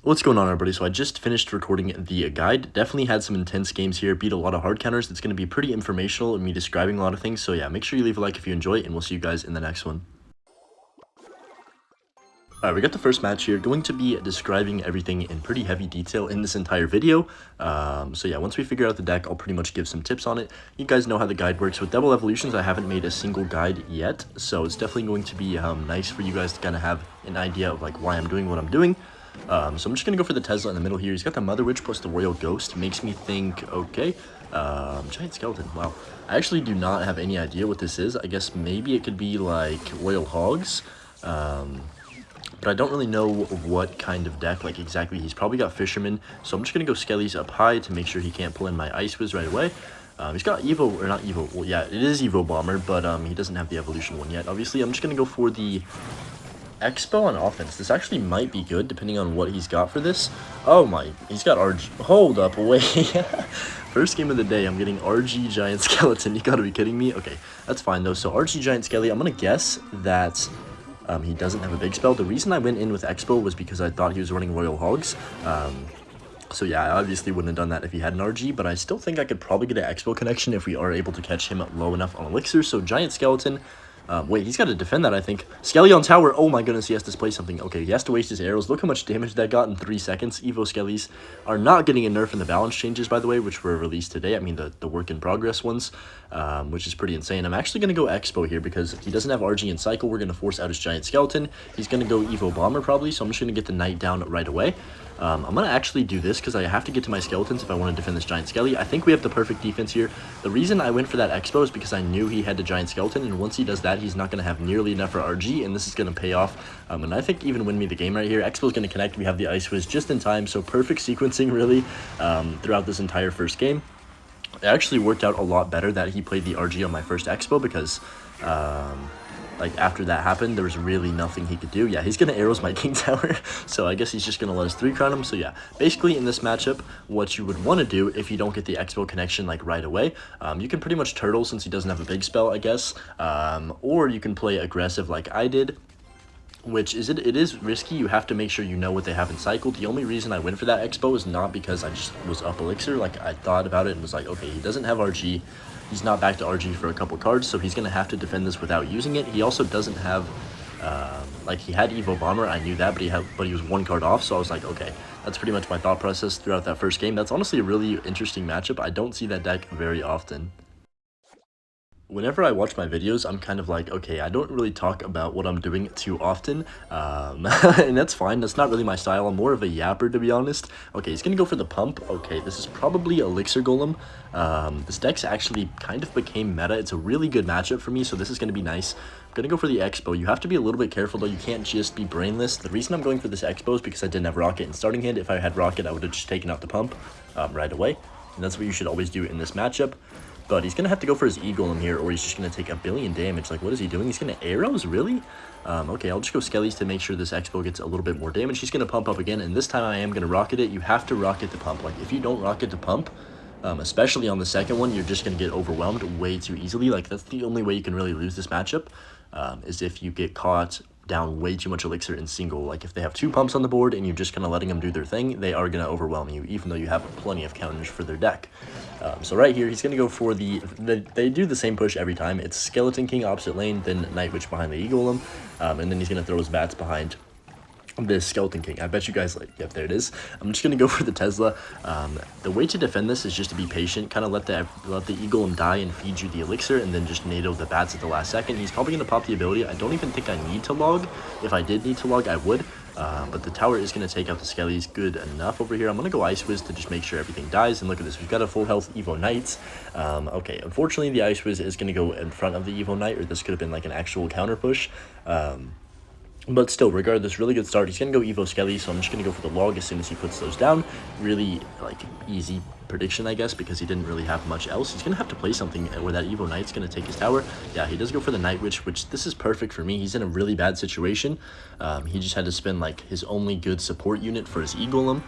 What's going on, everybody? So I just finished recording the guide. Definitely had some intense games here, beat a lot of hard counters. It's going to be pretty informational and me describing a lot of things. So yeah, make sure you leave a like if you enjoy it, and we'll see you guys in the next one. Alright, we got the first match here. Going to be describing everything in pretty heavy detail in this entire video. So yeah, once we figure out the deck, I'll pretty much give some tips on it. You guys know how the guide works. With double evolutions, I haven't made a single guide yet, so it's definitely going to be nice for you guys to kind of have an idea of like why I'm doing what I'm doing. So I'm just going to go for the Tesla in the middle here. He's got the Mother Witch plus the Royal Ghost. Makes me think, okay, Giant Skeleton, wow. I actually do not have any idea what this is. I guess maybe it could be like Royal Hogs. But I don't really know what kind of deck, like exactly. He's probably got Fisherman, so I'm just going to go Skellies up high to make sure he can't pull in my Ice Whiz right away. He's got Evo, or not Evo, well yeah, it is Evo Bomber, but he doesn't have the evolution one yet. Obviously, I'm just going to go for the IceBow on offense. This actually might be good, depending on what he's got for this. Oh my, he's got RG, hold up, wait. First game of the day, I'm getting RG Giant Skeleton. You gotta be kidding me. Okay, that's fine though. So RG Giant Skelly, I'm gonna guess that he doesn't have a big spell. The reason I went in with Expo was because I thought he was running Royal Hogs. So yeah, I obviously wouldn't have done that if he had an RG, but I still think I could probably get an Expo connection if we are able to catch him low enough on Elixir. So Giant Skeleton. Wait, he's got to defend that, I think. Skelly on tower. Oh my goodness, he has to play something. Okay, he has to waste his arrows. Look how much damage that got in 3 seconds. Evo Skellies are not getting a nerf in the balance changes, by the way, which were released today. I mean, the work-in-progress ones, which is pretty insane. I'm actually going to go Expo here because he doesn't have RG and Cycle. We're going to force out his Giant Skeleton. He's going to go Evo Bomber, probably, so I'm just going to get the Knight down right away. I'm going to actually do this because I have to get to my skeletons if I want to defend this Giant Skelly. I think we have the perfect defense here. The reason I went for that Expo is because I knew he had the Giant Skeleton, and once he does that, he's not going to have nearly enough for RG, and this is going to pay off. And I think even win me the game right here. Expo is going to connect. We have the Ice Whiz just in time, so perfect sequencing, really, throughout this entire first game. It actually worked out a lot better that he played the RG on my first Expo because like after that happened, there was really nothing he could do. Yeah, he's gonna arrows my king tower, so I guess he's just gonna let us 3-crown him. So yeah, basically in this matchup, what you would want to do if you don't get the Expo connection like right away, you can pretty much turtle since he doesn't have a big spell, I guess, or you can play aggressive like I did, which is it is risky. You have to make sure you know what they have in cycle. The only reason I went for that Expo is not because I just was up Elixir. Like I thought about it and was like, okay, he doesn't have RG. He's not back to RG for a couple cards, so he's going to have to defend this without using it. He also doesn't have, like, he had Evo Bomber, I knew that, but he was 1 card off, so I was like, okay, that's pretty much my thought process throughout that first game. That's honestly a really interesting matchup. I don't see that deck very often. Whenever I watch my videos, I'm kind of like, okay, I don't really talk about what I'm doing too often, and that's fine. That's not really my style. I'm more of a yapper, to be honest. Okay, he's going to go for the pump. Okay, this is probably Elixir Golem. This deck's actually kind of became meta. It's a really good matchup for me, so this is going to be nice. I'm going to go for the Expo. You have to be a little bit careful, though. You can't just be brainless. The reason I'm going for this Expo is because I didn't have Rocket in starting hand. If I had Rocket, I would have just taken out the pump right away, and that's what you should always do in this matchup. But he's going to have to go for his E-Golem here, or he's just going to take a billion damage. Like, what is he doing? He's going to arrows? Really? Okay, I'll just go Skellies to make sure this Expo gets a little bit more damage. He's going to pump up again, and this time I am going to rocket it. You have to rocket the pump. Like, if you don't rocket the pump, especially on the second one, you're just going to get overwhelmed way too easily. Like, that's the only way you can really lose this matchup, is if you get caught down way too much Elixir in single. Like, if they have 2 pumps on the board and you're just kind of letting them do their thing, they are going to overwhelm you, even though you have plenty of counters for their deck. So right here, he's going to go for they do the same push every time. It's Skeleton King opposite lane, then Night Witch behind the E-Golem, and then he's going to throw his bats behind this Skeleton King. I bet you guys, like, yep, there it is. I'm just gonna go for the Tesla. The way to defend this is just to be patient, kind of let the E-Golem die and feed you the Elixir, and then just NATO the bats at the last second. He's probably gonna pop the ability. I don't even think I need to log. If I did need to log, I would. But the tower is going to take out the Skellies good enough over here. I'm going to go Ice Whiz to just make sure everything dies. And look at this. We've got a full health Evo Knights. Okay, unfortunately, the Ice Whiz is going to go in front of the Evo Knight, or this could have been like an actual counter push. But still, regardless, really good start. He's going to go Evo Skelly, so I'm just going to go for the log as soon as he puts those down. Really, like, easy prediction, I guess, because he didn't really have much else. He's going to have to play something where that Evo Knight's going to take his tower. Yeah, he does go for the Night Witch, which this is perfect for me. He's in a really bad situation. He just had to spend, like, his only good support unit for his E-Golem.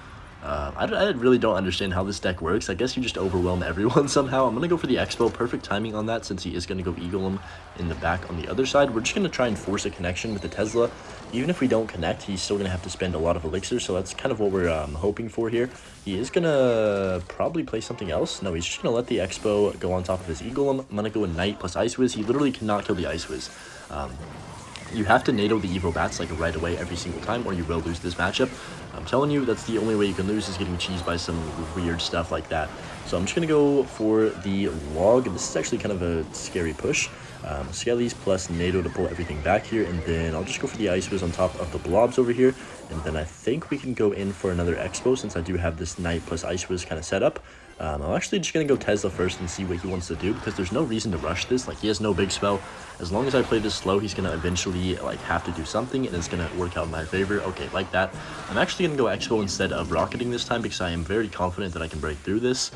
I really don't understand how this deck works. I guess you just overwhelm everyone somehow. I'm going to go for the IceBow. Perfect timing on that since he is going to go Golem in the back on the other side. We're just going to try and force a connection with the Tesla. Even if we don't connect, he's still going to have to spend a lot of Elixir, so that's kind of what we're hoping for here. He is going to probably play something else. No, he's just going to let the IceBow go on top of his Golem. I'm going to go a Knight plus Ice Wiz. He literally cannot kill the Ice Wiz. You have to NATO the Evo Bats like right away every single time, or you will lose this matchup. I'm telling you, that's the only way you can lose, is getting cheesed by some weird stuff like that. So I'm just going to go for the log, and this is actually kind of a scary push. Skellies plus NATO to pull everything back here, and then I'll just go for the Ice Wiz on top of the blobs over here, and then I think we can go in for another Expo since I do have this Knight plus Ice Wiz kind of set up. I'm actually just going to go Tesla first and see what he wants to do, because there's no reason to rush this. Like, he has no big spell. As long as I play this slow, he's going to eventually, like, have to do something, and it's going to work out in my favor. Okay, like that. I'm actually going to go Expo instead of Rocketing this time, because I am very confident that I can break through this.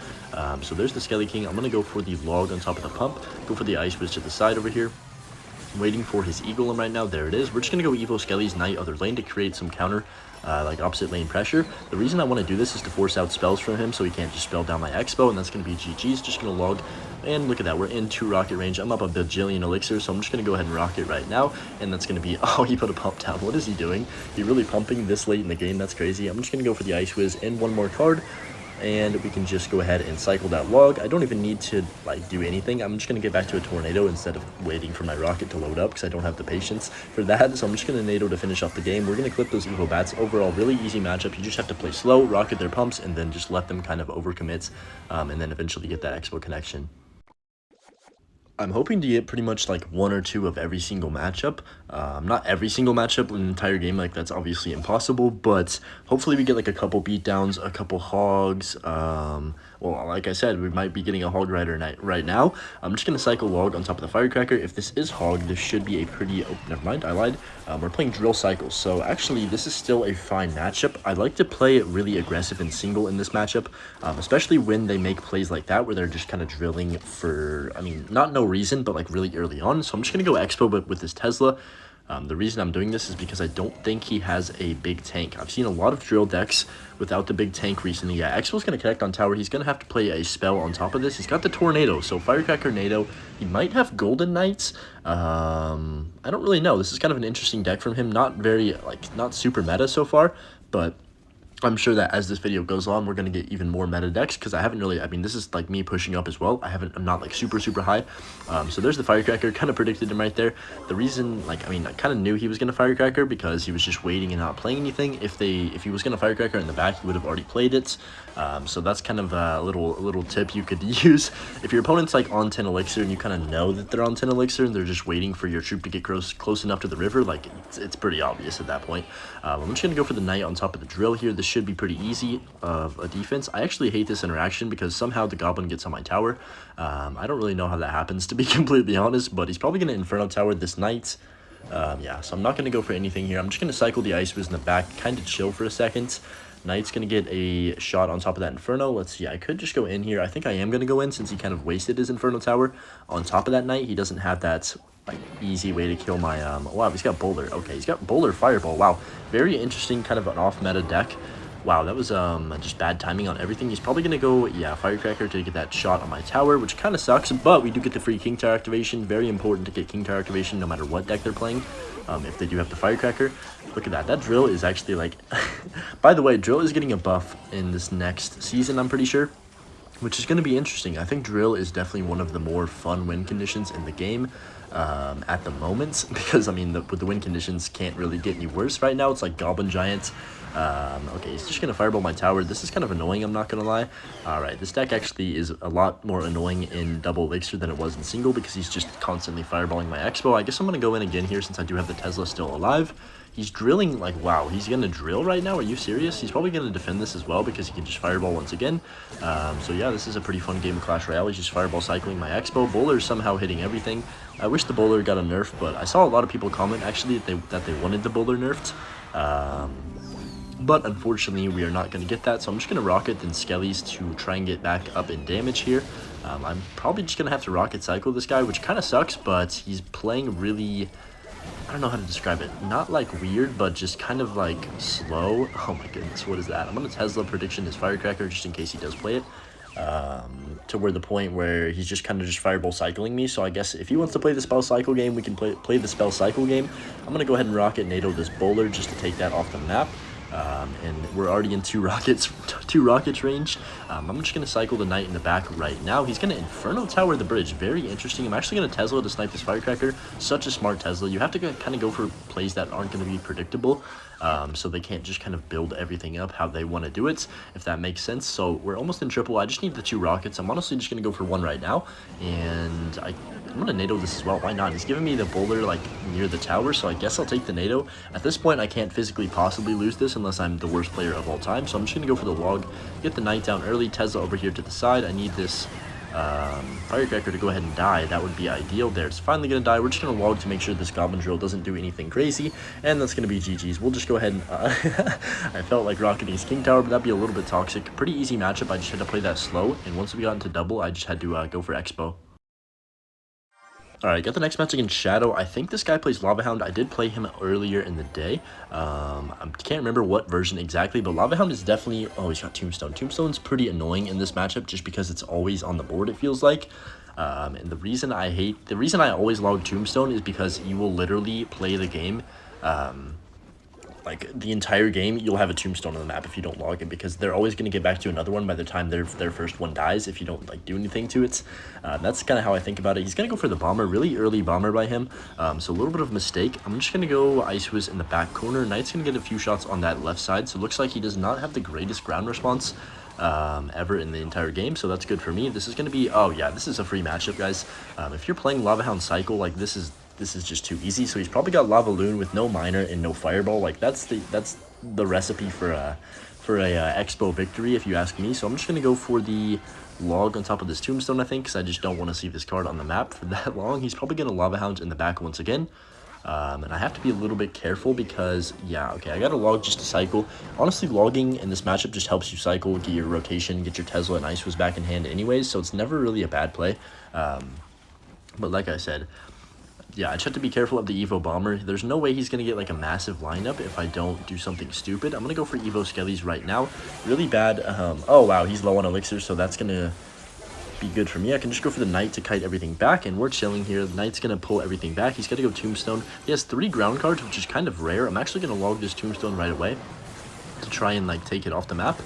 So there's the Skelly King. I'm going to go for the log on top of the pump, go for the Ice Wiz to the side over here. I'm waiting for his Golem right now. There it is. We're just going to go Evo Skelly's Knight other lane to create some counter, like opposite lane pressure. The reason I want to do this is to force out spells from him so he can't just spell down my Expo, and that's going to be GG's. Just going to log, and look at that. We're in 2 rocket range. I'm up a bajillion Elixir, so I'm just going to go ahead and rocket right now, and that's going to be, oh, he put a pump down. What is he doing? He really pumping this late in the game? That's crazy. I'm just going to go for the Ice Wiz and one more card, and we can just go ahead and cycle that log. I don't even need to like do anything. I'm just going to get back to a tornado instead of waiting for my rocket to load up, because I don't have the patience for that. So I'm just going to NATO to finish off the game. We're going to clip those Evo Bats. Overall, really easy matchup. You just have to play slow, rocket their pumps, and then just let them kind of overcommit, and then eventually get that Expo connection. I'm hoping to get pretty much like 1 or 2 of every single matchup. Not every single matchup in the entire game, like that's obviously impossible, but hopefully we get like a couple beatdowns, a couple hogs. Well, like I said, we might be getting a hog rider right now. I'm just going to cycle log on top of the firecracker. If this is hog, this should be a pretty, oh, never mind, I lied. We're playing drill cycles, so actually this is still a fine matchup. I like to play really aggressive and single in this matchup, especially when they make plays like that where they're just kind of drilling for, I mean, not no reason, but like really early on. So I'm just going to go Expo, but with this Tesla. The reason I'm doing this is because I don't think he has a big tank. I've seen a lot of drill decks without the big tank recently. Yeah, Expo's going to connect on tower. He's going to have to play a spell on top of this. He's got the Tornado, so Firecracker, NATO. He might have Golden Knights. I don't really know. This is kind of an interesting deck from him. Not very, like, not super meta so far, but I'm sure that as this video goes on, we're going to get even more meta decks, because I haven't really, I mean, this is like me pushing up as well. I'm not like super high. So there's the Firecracker, kind of predicted him right there. The reason, like, I mean, I kind of knew he was going to Firecracker because he was just waiting and not playing anything. If he was going to Firecracker in the back, he would have already played it. So that's kind of a little tip you could use. If your opponent's like on 10 Elixir and you kind of know that they're on 10 Elixir and they're just waiting for your troop to get close enough to the river, like it's pretty obvious at that point. I'm just going to go for the Knight on top of the drill here. This should be pretty easy of a defense. I actually hate this interaction because somehow the Goblin gets on my tower. I don't really know how that happens, to be completely honest, but he's probably going to Inferno tower this Knight. Yeah, so I'm not going to go for anything here. I'm just going to cycle the Ice Wiz in the back, kind of chill for a second. Knight's going to get a shot on top of that Inferno. Let's see, I could just go in here. I think I am going to go in since he kind of wasted his Inferno tower on top of that Knight. He doesn't have that like easy way to kill my wow, he's got Bowler. Okay, he's got Bowler Fireball. Wow, very interesting, kind of an off meta deck. Wow, that was just bad timing on everything. He's probably gonna go, yeah, Firecracker to get that shot on my tower, which kind of sucks, but we do get the free King Tower activation. Very important to get King Tower activation no matter what deck they're playing. If they do have the Firecracker. Look at that. That drill is actually like by the way, drill is getting a buff in this next season, I'm pretty sure, which is going to be interesting. I think drill is definitely one of the more fun win conditions in the game at the moment, because I mean the win conditions can't really get any worse right now. It's like Goblin Giant. Okay, he's just gonna fireball my tower. This is kind of annoying, I'm not gonna lie. Alright, this deck actually is a lot more annoying in double Elixir than it was in single, because he's just constantly fireballing my Expo. I guess I'm gonna go in again here since I do have the Tesla still alive. He's drilling, like, wow, he's gonna drill right now? Are you serious? He's probably gonna defend this as well, because he can just fireball once again. So yeah, this is a pretty fun game of Clash Royale. He's just fireball cycling my Expo. Bowler's somehow hitting everything. I wish the Bowler got a nerf, but I saw a lot of people comment, actually, that they wanted the Bowler nerfed. But unfortunately, we are not going to get that, so I'm just going to rocket then Skellies to try and get back up in damage here. I'm probably just going to have to rocket cycle this guy, which kind of sucks, but he's playing really I don't know how to describe it. Not like weird, but just kind of like slow. Oh my goodness, what is that? I'm gonna Tesla prediction his Firecracker just in case he does play it. To where the point where he's just kind of just Fireball cycling me. So I guess if he wants to play the spell cycle game, we can play the spell cycle game. I'm gonna go ahead and rocket NATO this bowler just to take that off the map. And we're already in two rockets range. I'm just going to cycle the knight in the back right now. He's going to Inferno tower the bridge. Very interesting. I'm actually going to Tesla to snipe this Firecracker. Such a smart Tesla. You have to kind of go for plays that aren't going to be predictable. So they can't just kind of build everything up how they want to do it, if that makes sense. So we're almost in triple. I just need the 2 rockets. I'm honestly just going to go for 1 right now. And I'm going to NATO this as well. Why not? He's giving me the bowler like near the tower, so I guess I'll take the NATO. At this point, I can't physically possibly lose this unless I'm the worst player of all time. So I'm just going to go for the log, get the knight down early, Tesla over here to the side. I need this Firecracker to go ahead and die. That would be ideal there. It's finally going to die. We're just going to log to make sure this Goblin drill doesn't do anything crazy, and that's going to be GG's. We'll just go ahead and I felt like rocketing his King Tower, but that'd be a little bit toxic. Pretty easy matchup. I just had to play that slow, and once we got into double, I just had to go for IceBow. Alright, got the next match against Shadow. I think this guy plays Lava Hound. I did play him earlier in the day. I can't remember what version exactly, but Lava Hound is definitely... Oh, he's got Tombstone. Tombstone's pretty annoying in this matchup just because it's always on the board, it feels like. And the reason I always log Tombstone is because you will literally play the game... like the entire game, you'll have a Tombstone on the map if you don't log it, because they're always going to get back to another one by the time their first one dies if you don't like do anything to it. That's kind of how I think about it. He's going to go for the bomber, really early bomber by him, so a little bit of a mistake. I'm just going to go IceBow in the back corner. Knight's going to get a few shots on that left side, so it looks like he does not have the greatest ground response ever in the entire game, so that's good for me. This is going to be, oh yeah, this is a free matchup, guys. If you're playing Lava Hound Cycle, like this is just too easy. So he's probably got Lava Loon with no Miner and no Fireball. Like that's the recipe for a Expo victory, if you ask me. So I'm just gonna go for the log on top of this Tombstone, I think, because I just don't want to see this card on the map for that long. He's probably gonna Lava Hound in the back once again. And I have to be a little bit careful because, yeah, okay, I got a log just to cycle. Honestly, logging in this matchup just helps you cycle, get your rotation, get your Tesla and IceBow back in hand anyways, so it's never really a bad play. But like I said, yeah, I just have to be careful of the Evo Bomber. There's no way he's going to get like a massive lineup if I don't do something stupid. I'm going to go for Evo Skellies right now. Really bad. Oh, wow, he's low on Elixir, so that's going to be good for me. I can just go for the Knight to kite everything back, and we're chilling here. The Knight's going to pull everything back. He's got to go Tombstone. He has 3 ground cards, which is kind of rare. I'm actually going to log this Tombstone right away to try and like take it off the map.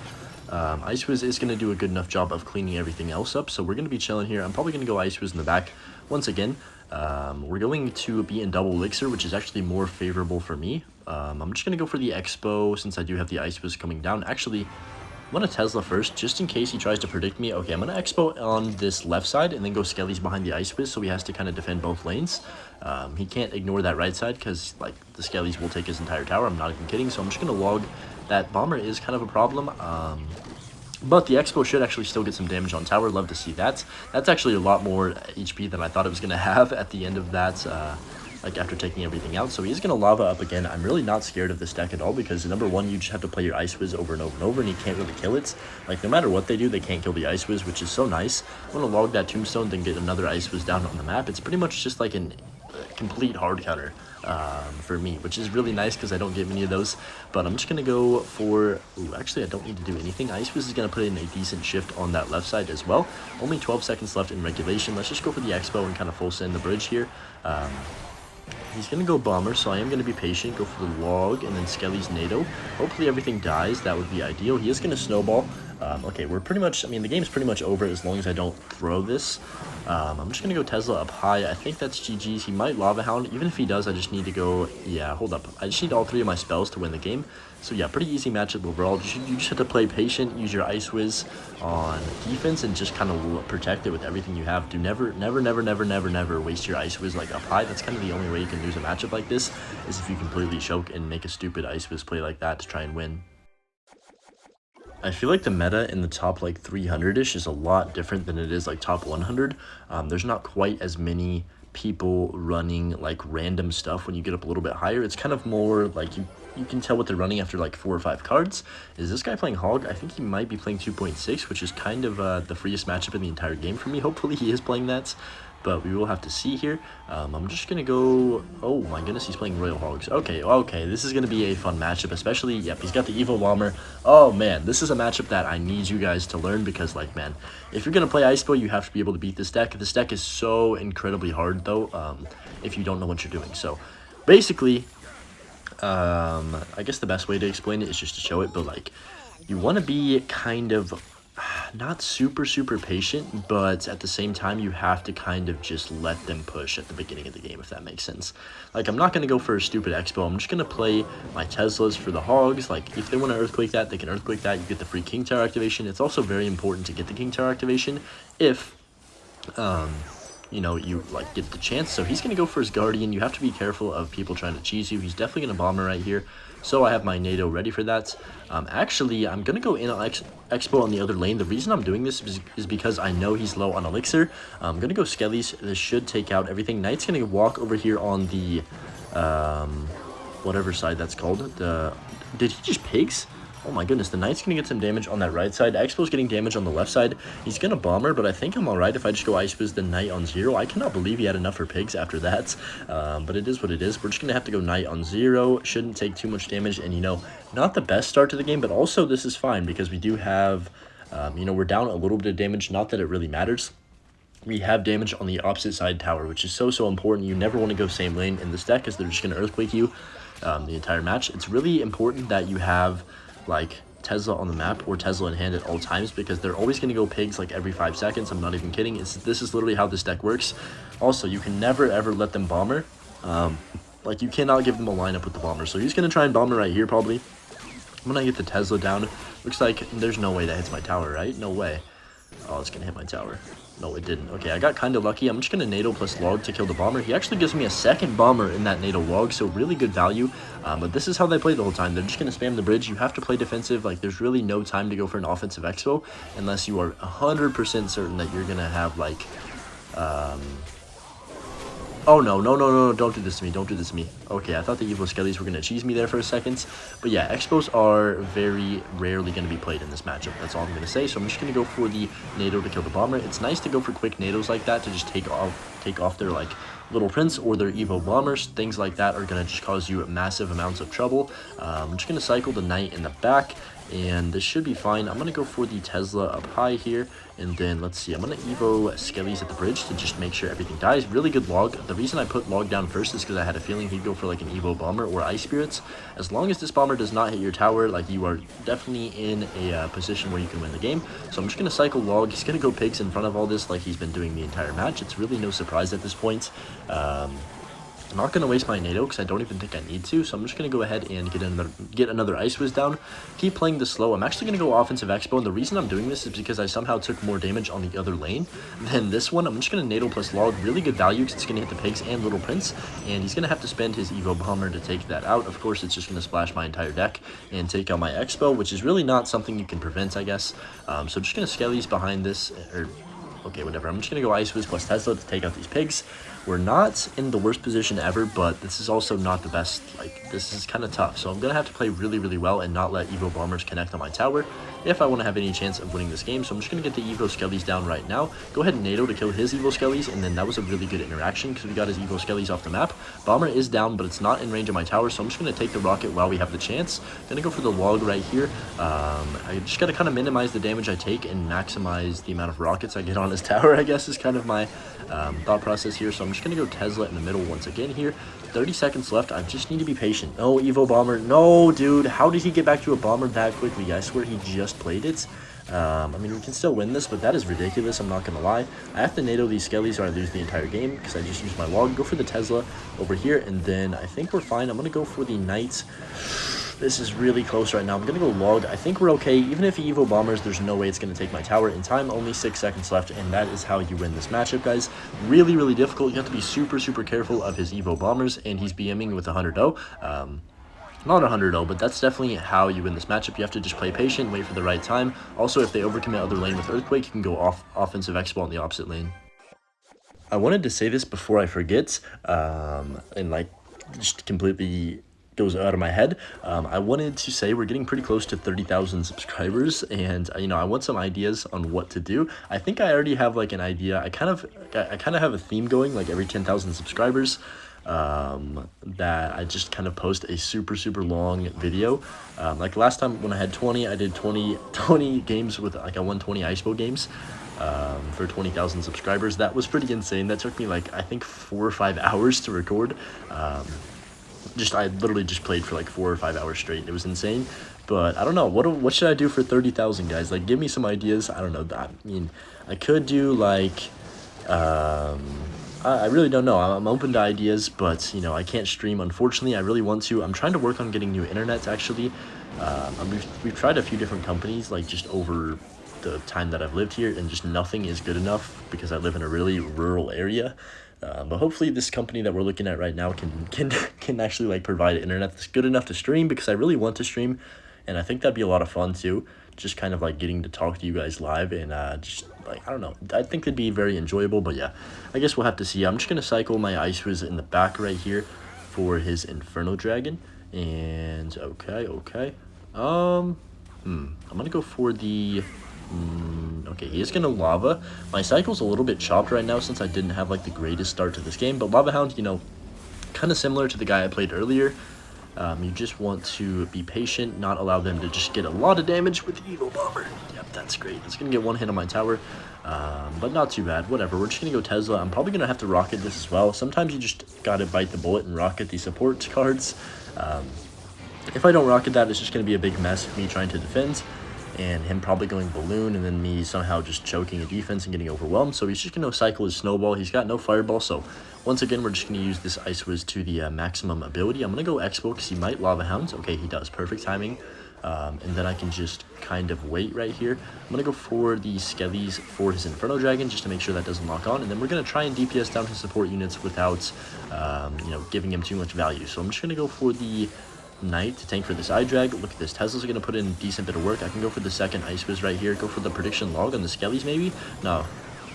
IceBow is going to do a good enough job of cleaning everything else up, so we're going to be chilling here. I'm probably going to go IceBow in the back once again. We're going to be in double Elixir, which is actually more favorable for me. I'm just going to go for the Expo since I do have the IceBow coming down. Actually, I'm going to Tesla first, just in case he tries to predict me. Okay, I'm going to Expo on this left side and then go Skellies behind the IceBow, so he has to kind of defend both lanes. He can't ignore that right side because like the Skellies will take his entire tower. I'm not even kidding, so I'm just going to log. That bomber is kind of a problem. But the Expo should actually still get some damage on tower. Love to see that. That's actually a lot more HP than I thought it was going to have at the end of that, like after taking everything out. So he's going to lava up again. I'm really not scared of this deck at all because, number one, you just have to play your IceBow over and over and over, and you can't really kill it. Like, no matter what they do, they can't kill the IceBow, which is so nice. I'm going to log that Tombstone, then get another IceBow down on the map. It's pretty much just like a complete hard counter for me, which is really nice because I don't get many of those. But I'm just going to go for... Ooh, actually, I don't need to do anything. IceBow is going to put in a decent shift on that left side as well. Only 12 seconds left in regulation. Let's just go for the Expo and kind of full send the bridge here. He's going to go Bomber, so I am going to be patient, go for the log, and then Skelly's NATO. Hopefully everything dies. That would be ideal. He is going to Snowball. Okay, we're pretty much... I mean, the game's pretty much over as long as I don't throw this. I'm just going to go Tesla up high. I think that's GG's. He might Lava Hound. Even if he does, I just need to go... Yeah, hold up. I just need all 3 of my spells to win the game. So yeah, pretty easy matchup overall. You just have to play patient, use your IceBow on defense, and just kind of protect it with everything you have. Do never waste your IceBow like up high. That's kind of the only way you can lose a matchup like this, is if you completely choke and make a stupid IceBow play like that to try and win. I feel like the meta in the top like 300-ish is a lot different than it is like top 100. There's not quite as many people running like random stuff when you get up a little bit higher. It's kind of more like you can tell what they're running after like 4 or 5 cards. Is this guy playing Hog? I think he might be playing 2.6, which is kind of the freest matchup in the entire game for me. Hopefully he is playing that. but we will have to see here. I'm just gonna go, oh my goodness, he's playing Royal Hogs. Okay, this is gonna be a fun matchup, especially, yep, he's got the Evo Bomber. Oh man, this is a matchup that I need you guys to learn, because like, man, if you're gonna play IceBow, you have to be able to beat this deck. This deck is so incredibly hard though, if you don't know what you're doing. So basically, I guess the best way to explain it is just to show it, but like, you want to be kind of not super patient, but at the same time you have to kind of just let them push at the beginning of the game, if that makes sense. Like, I'm not going to go for a stupid expo. I'm just going to play my Teslas for the Hogs. Like, if they want to Earthquake that, they can Earthquake that. You get the free King Tower activation. It's also very important to get the King Tower activation if you know, you like get the chance. So he's going to go for his Guardian. You have to be careful of people trying to cheese you. He's definitely going to Bomber right here. So I have my NATO ready for that. Actually, I'm going to go in on Expo on the other lane. The reason I'm doing this is because I know he's low on Elixir. I'm going to go Skellies. This should take out everything. Knight's going to walk over here on the, whatever side that's called. Did he just Pigs? Oh my goodness, the Knight's going to get some damage on that right side. Expo's getting damage on the left side. He's going to Bomber, but I think I'm alright if I just go Ice the Knight on 0. I cannot believe he had enough for Pigs after that. But it is what it is. We're just going to have to go Knight on 0. Shouldn't take too much damage. And, you know, not the best start to the game, but also this is fine because we do have, you know, we're down a little bit of damage. Not that it really matters. We have damage on the opposite side tower, which is so important. You never want to go same lane in this deck because they're just going to Earthquake you the entire match. It's really important that you have like Tesla on the map or Tesla in hand at all times, because they're always going to go Pigs like every 5 seconds. I'm not even kidding. This is literally how this deck works. Also, you can never ever let them Bomber. Like, you cannot give them a lineup with the Bomber. So he's going to try and Bomber right here probably. I'm going to get the Tesla down. Looks like there's no way that hits my tower, right? No way. Oh, it's going to hit my tower. No, it didn't. Okay, I got kind of lucky. I'm just going to NATO plus log to kill the Bomber. He actually gives me a second Bomber in that NATO log, so really good value. But this is how they play the whole time. They're just going to spam the bridge. You have to play defensive. Like, there's really no time to go for an offensive expo unless you are 100% certain that you're going to have, like, oh, no, don't do this to me, don't do this to me. Okay, I thought the Evo Skellies were going to cheese me there for a second. But yeah, Expos are very rarely going to be played in this matchup. That's all I'm going to say. So I'm just going to go for the NATO to kill the Bomber. It's nice to go for quick NATOs like that to just take off their, like, Little Prince or their Evo Bombers. Things like that are going to just cause you massive amounts of trouble. I'm just going to cycle the Knight in the back, and this should be fine. I'm going to go for the Tesla up high here, and then let's see, I'm going to Evo Skellies at the bridge to just make sure everything dies. Really good log. The reason I put log down first is because I had a feeling he'd go for like an Evo Bomber or Ice Spirits. As long as this Bomber does not hit your tower, like, you are definitely in a position where you can win the game. So I'm just going to cycle log. He's going to go Pigs in front of all this like he's been doing the entire match. It's really no surprise at this point. I'm not going to waste my NATO because I don't even think I need to, so I'm just going to go ahead and get another Ice Wiz down, keep playing this slow. I'm actually going to go offensive Expo, and the reason I'm doing this is because I somehow took more damage on the other lane than this one. I'm just going to NATO plus log, really good value because it's going to hit the Pigs and Little Prince, and he's going to have to spend his Evo Bomber to take that out. Of course, it's just going to splash my entire deck and take out my Expo, which is really not something you can prevent, I guess. So I'm just going to Skellies behind this, or okay, whatever. I'm just going to go Ice Wiz plus Tesla to take out these Pigs. We're not in the worst position ever, but this is also not the best. Like, this is kind of tough. So I'm going to have to play really well and not let Evo Bombers connect on my tower if I want to have any chance of winning this game. So I'm just going to get the Evo Skellies down right now. Go ahead and NATO to kill his Evo Skellies, and then that was a really good interaction because we got his Evo Skellies off the map. Bomber is down, but it's not in range of my tower, so I'm just going to take the rocket while we have the chance. Going to go for the log right here. I just got to kind of minimize the damage I take and maximize the amount of rockets I get on his tower, I guess is kind of my thought process here. So I'm just going to go Tesla in the middle once again here. 30 seconds left. I just need to be patient. No, Evo Bomber. No, dude. How did he get back to a Bomber that quickly? I swear he just played it. I mean, we can still win this, but that is ridiculous. I'm not going to lie. I have to NATO these Skellies or I lose the entire game because I just used my log. Go for the Tesla over here, and then I think we're fine. I'm going to go for the Knights. This is really close right now. I'm going to go log. I think we're okay. Even if he Evo Bombers, there's no way it's going to take my tower in time. Only 6 seconds left, and that is how you win this matchup, guys. Really difficult. You have to be super careful of his Evo Bombers, and he's BMing with 100-0. Not 100-0, but that's definitely how you win this matchup. You have to just play patient, wait for the right time. Also, if they overcommit other lane with Earthquake, you can go offensive Expo on the opposite lane. I wanted to say this before I forget, and like just completely goes out of my head. I wanted to say we're getting pretty close to 30,000 subscribers, and you know, I want some ideas on what to do. I think I already have like an idea. I kind of have a theme going, like every 10,000 subscribers. That I just kind of post a super long video. Like last time when I had 20, I did 20 games with like I won 20 IceBow games for 20,000 subscribers. That was pretty insane. That took me like I think 4 or 5 hours to record. I literally just played for like 4 or 5 hours straight. It was insane. But I don't know, what should I do for 30,000, guys? Like, give me some ideas. I don't know. I mean, I could do like I really don't know. I'm open to ideas, but you know, I can't stream, unfortunately. I really want to. I'm trying to work on getting new internet, actually. We've tried a few different companies, like just over the time that I've lived here, and just nothing is good enough because I live in a really rural area. But hopefully this company that we're looking at right now can actually like provide internet that's good enough to stream, because I really want to stream, and I think that'd be a lot of fun too. Just kind of like getting to talk to you guys live, and just like, I don't know, I think it'd be very enjoyable. But yeah, I guess we'll have to see. I'm just gonna cycle my Ice Wiz in the back right here for his Inferno Dragon, and okay, I'm gonna go for the okay, he is gonna Lava. My cycle's a little bit chopped right now since I didn't have like the greatest start to this game, but Lava Hound, you know, kind of similar to the guy I played earlier. You just want to be patient, not allow them to just get a lot of damage with the Evo Bomber. Yep, that's great. It's going to get one hit on my tower, but not too bad. Whatever, we're just going to go Tesla. I'm probably going to have to rocket this as well. Sometimes you just got to bite the bullet and rocket the support cards. If I don't rocket that, it's just going to be a big mess of me trying to defend, and him probably going Balloon, and then me somehow just choking a defense and getting overwhelmed. So he's just going to cycle his Snowball. He's got no Fireball, so once again, we're just going to use this Ice Wiz to the maximum ability. I'm going to go Expo because he might Lava Hounds. Okay, he does. Perfect timing. And then I can just kind of wait right here. I'm going to go for the Skellies for his Inferno Dragon just to make sure that doesn't lock on. And then we're going to try and DPS down his support units without, you know, giving him too much value. So I'm just going to go for the Knight to tank for this iDrag. Look at this. Tesla's going to put in a decent bit of work. I can go for the second Ice Wiz right here. Go for the prediction log on the Skellies maybe? No.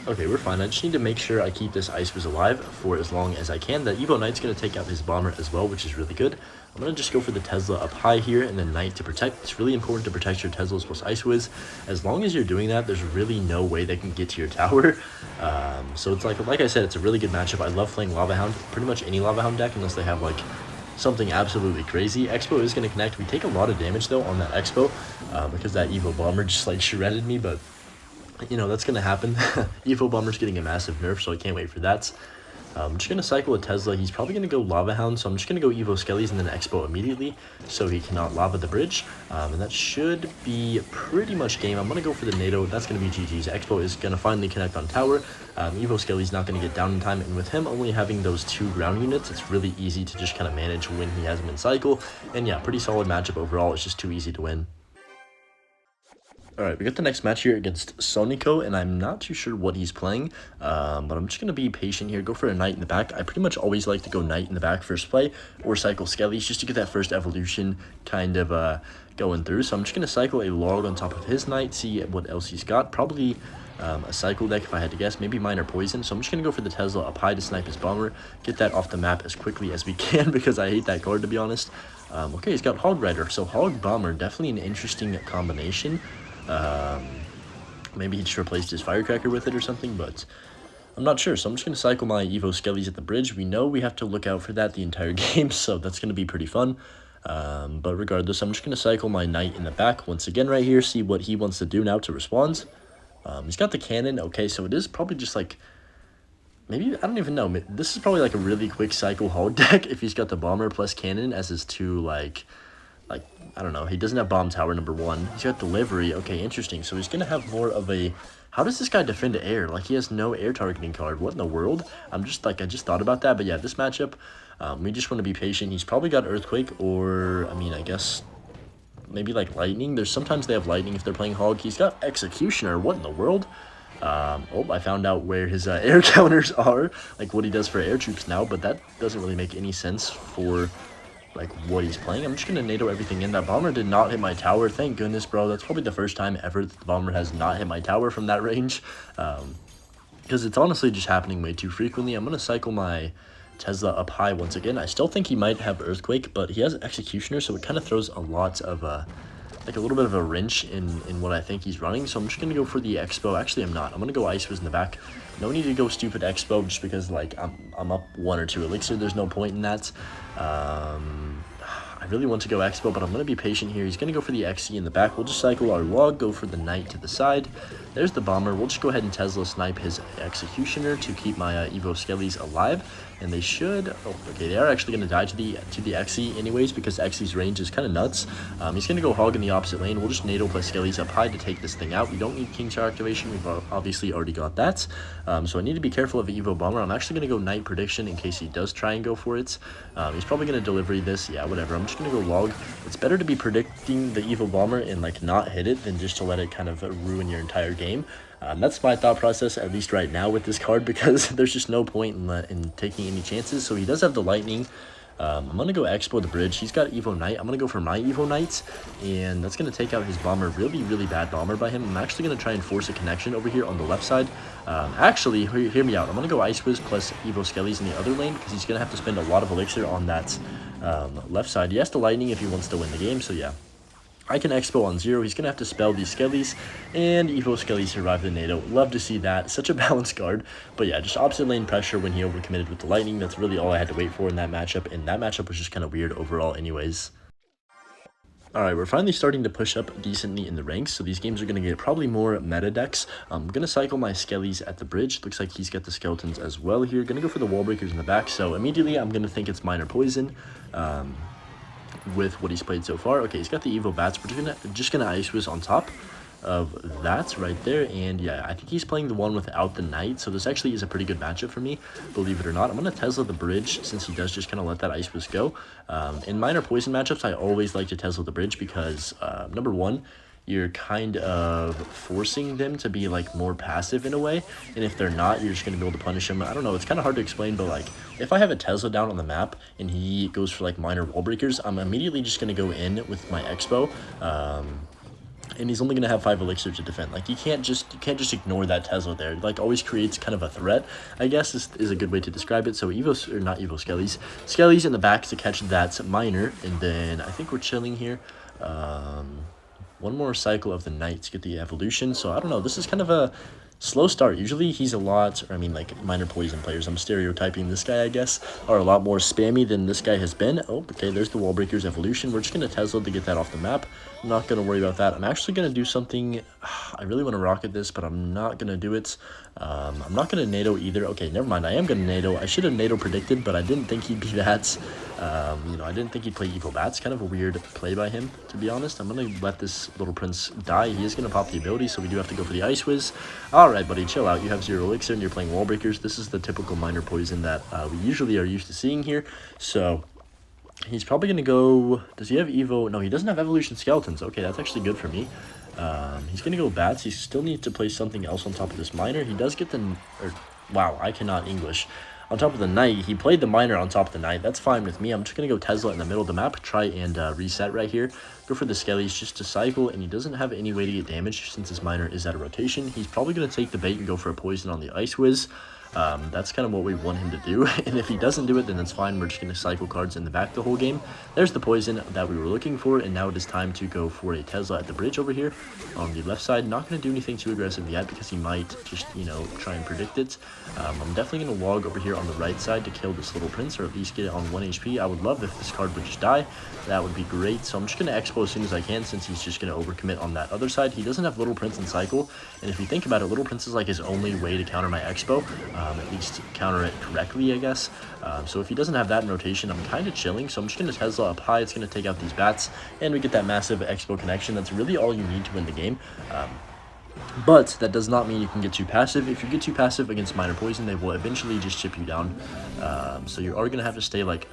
Okay, we're fine. I just need to make sure I keep this Ice Wiz alive for as long as I can. That Evo Knight's going to take out his Bomber as well, which is really good. I'm going to just go for the Tesla up high here and then Knight to protect. It's really important to protect your Teslas plus Ice Wiz. As long as you're doing that, there's really no way they can get to your tower. So it's like I said, it's a really good matchup. I love playing Lava Hound. Pretty much any Lava Hound deck, unless they have like something absolutely crazy. Expo is going to connect. We take a lot of damage though on that Expo because that Evo Bomber just like shredded me, but you know, that's going to happen. Evo Bomber's getting a massive nerf, so I can't wait for that. I'm just going to cycle a Tesla. He's probably going to go Lava Hound, so I'm just going to go Evo Skellies and then Expo immediately, so he cannot Lava the bridge. And that should be pretty much game. I'm going to go for the NATO. That's going to be GG's. Expo is going to finally connect on tower. Evo Skelly's not going to get down in time, and with him only having those 2 ground units, it's really easy to just kind of manage when he has him in cycle. And yeah, pretty solid matchup overall. It's just too easy to win. Alright, we got the next match here against Sonico, and I'm not too sure what he's playing, but I'm just going to be patient here, go for a Knight in the back. I pretty much always like to go Knight in the back first play, or cycle Skellies, just to get that first evolution kind of going through. So I'm just going to cycle a log on top of his Knight, see what else he's got. Probably a cycle deck if I had to guess, maybe Minor Poison. So I'm just going to go for the Tesla up high to snipe his Bomber, get that off the map as quickly as we can, because I hate that card, to be honest. Okay, he's got Hog Rider, so Hog Bomber, definitely an interesting combination. Maybe he just replaced his Firecracker with it or something, but I'm not sure. So I'm just going to cycle my Evo Skellies at the bridge. We know we have to look out for that the entire game, so that's going to be pretty fun. But regardless, I'm just going to cycle my Knight in the back once again right here, see what he wants to do now to respond. He's got the cannon. Okay, so it is probably just like, maybe, I don't even know. This is probably like a really quick cycle Hog deck if he's got the Bomber plus cannon as his 2, like, I don't know, he doesn't have Bomb Tower number 1. He's got Delivery. Okay, interesting. So he's going to have more of a... How does this guy defend air? Like, he has no air targeting card. What in the world? I just thought about that. But yeah, this matchup, we just want to be patient. He's probably got Earthquake or, I mean, I guess maybe like Lightning. There's sometimes they have Lightning if they're playing Hog. He's got Executioner. What in the world? Oh, I found out where his air counters are, like what he does for air troops now, but that doesn't really make any sense for like what he's playing. I'm just gonna NATO everything in. That Bomber did not hit my tower. Thank goodness, bro. That's probably the first time ever that the Bomber has not hit my tower from that range, because it's honestly just happening way too frequently. I'm gonna cycle my Tesla up high once again. I still think he might have Earthquake, but he has Executioner, so it kind of throws a lot of like a little bit of a wrench in what I think he's running. So I'm just gonna go for the IceBow. Actually, I'm not. I'm gonna go IceBow in the back. No need to go stupid IceBow just because like I'm up 1 or 2 Elixir. There's no point in that. I really want to go IceBow, but I'm going to be patient here. He's going to go for the XE in the back. We'll just cycle our log, go for the knight to the side. There's the bomber. We'll just go ahead and Tesla snipe his Executioner to keep my Evo Skellies alive. And they should... Oh, okay, they are actually going to die to the XE anyways because XE's range is kind of nuts. He's going to go Hog in the opposite lane. We'll just NATO plus Skellies up high to take this thing out. We don't need King Star activation. We've obviously already got that. So I need to be careful of the Evo Bomber. I'm actually going to go Knight Prediction in case he does try and go for it. He's probably going to delivery this. Yeah, whatever. I'm just going to go Log. It's better to be predicting the Evo Bomber and like not hit it than just to let it kind of ruin your entire game. That's my thought process, at least right now with this card, because there's just no point in taking any chances. So he does have the Lightning. I'm going to go Expo the bridge. He's got Evo Knight. I'm going to go for my Evo Knights, and that's going to take out his Bomber. Really, really bad Bomber by him. I'm actually going to try and force a connection over here on the left side. Actually, hear me out. I'm going to go Ice Wiz plus Evo Skellies in the other lane, because he's going to have to spend a lot of Elixir on that left side. He has the Lightning if he wants to win the game, so yeah. I can Expo on 0. He's going to have to spell these Skellies, and Evo Skellies survive the NATO. Love to see that. Such a balanced card. But yeah, just opposite lane pressure when he overcommitted with the Lightning. That's really all I had to wait for in that matchup, and that matchup was just kind of weird overall anyways. Alright, we're finally starting to push up decently in the ranks, so these games are going to get probably more meta decks. I'm going to cycle my Skellies at the bridge. Looks like he's got the Skeletons as well here. Going to go for the Wall Breakers in the back, so immediately I'm going to think it's Minor Poison. With what he's played so far. Okay, he's got the Evo Bats. We're just gonna Ice Wiz on top of that right there. And yeah, I think he's playing the one without the Knight, so this actually is a pretty good matchup for me, believe it or not. I'm gonna Tesla the bridge since he does just kind of let that Ice Wiz go. In Minor Poison matchups, I always like to Tesla the bridge because number one, you're kind of forcing them to be like more passive in a way, and if they're not, you're just going to be able to punish them. I don't know, it's kind of hard to explain, but like if I have a Tesla down on the map and he goes for like minor wall breakers, I'm immediately just going to go in with my Expo, and he's only going to have 5 Elixir to defend. Like you can't just ignore that Tesla there. Like always creates kind of a threat, I guess is a good way to describe it. So Skellies in the back to catch that Minor, and then I think we're chilling here. One more cycle of the Knight to get the evolution. So I don't know, this is kind of a slow start. Usually he's a lot, or I mean like Minor Poison players, I'm stereotyping this guy I guess, are a lot more spammy than this guy has been. Oh, okay, there's the Wall Breakers evolution. We're just going to Tesla to get that off the map. I'm not going to worry about that. I'm actually going to do something, I really want to rocket this, but I'm not going to do it. I'm not going to NATO either. Okay, never mind, I am going to NATO. I should have NATO predicted, but I didn't think he'd be that. You know, I didn't think he'd play Evo Bats. Kind of a weird play by him, to be honest. I'm going to let this little prince die. He is going to pop the ability, so we do have to go for the Ice Wiz. Alright, buddy, chill out. You have 0 Elixir and you're playing Wall Breakers. This is the typical Minor Poison that we usually are used to seeing here. So he's probably going to go... Does he have Evo? No, he doesn't have Evolution Skeletons. Okay, that's actually good for me. He's going to go Bats. He still needs to play something else on top of this Minor. He does get the... wow, I cannot English. On top of the Knight, he played the Minor on top of the Knight. That's fine with me. I'm just going to go Tesla in the middle of the map, try and reset right here. Go for the Skellies just to cycle, and he doesn't have any way to get damage since his Minor is out of rotation. He's probably going to take the bait and go for a Poison on the Ice Wiz. That's kind of what we want him to do, and if he doesn't do it, then that's fine. We're just going to cycle cards in the back the whole game. There's the Poison that we were looking for, and now it is time to go for a Tesla at the bridge over here on the left side. Not going to do anything too aggressive yet because he might just, you know, try and predict it. I'm definitely going to log over here on the right side to kill this little prince, or at least get it on 1 HP. I would love if this card would just die. That would be great. So I'm just going to Expo as soon as I can since he's just going to overcommit on that other side. He doesn't have Little Prince in cycle, and if you think about it, Little Prince is like his only way to counter my Expo. At least counter it correctly, I guess. So if he doesn't have that in rotation, I'm kind of chilling. So I'm just going to Tesla up high. It's going to take out these bats, and we get that massive Expo connection. That's really all you need to win the game. But that does not mean you can get too passive. If you get too passive against Minor Poison, they will eventually just chip you down. So you are going to have to stay like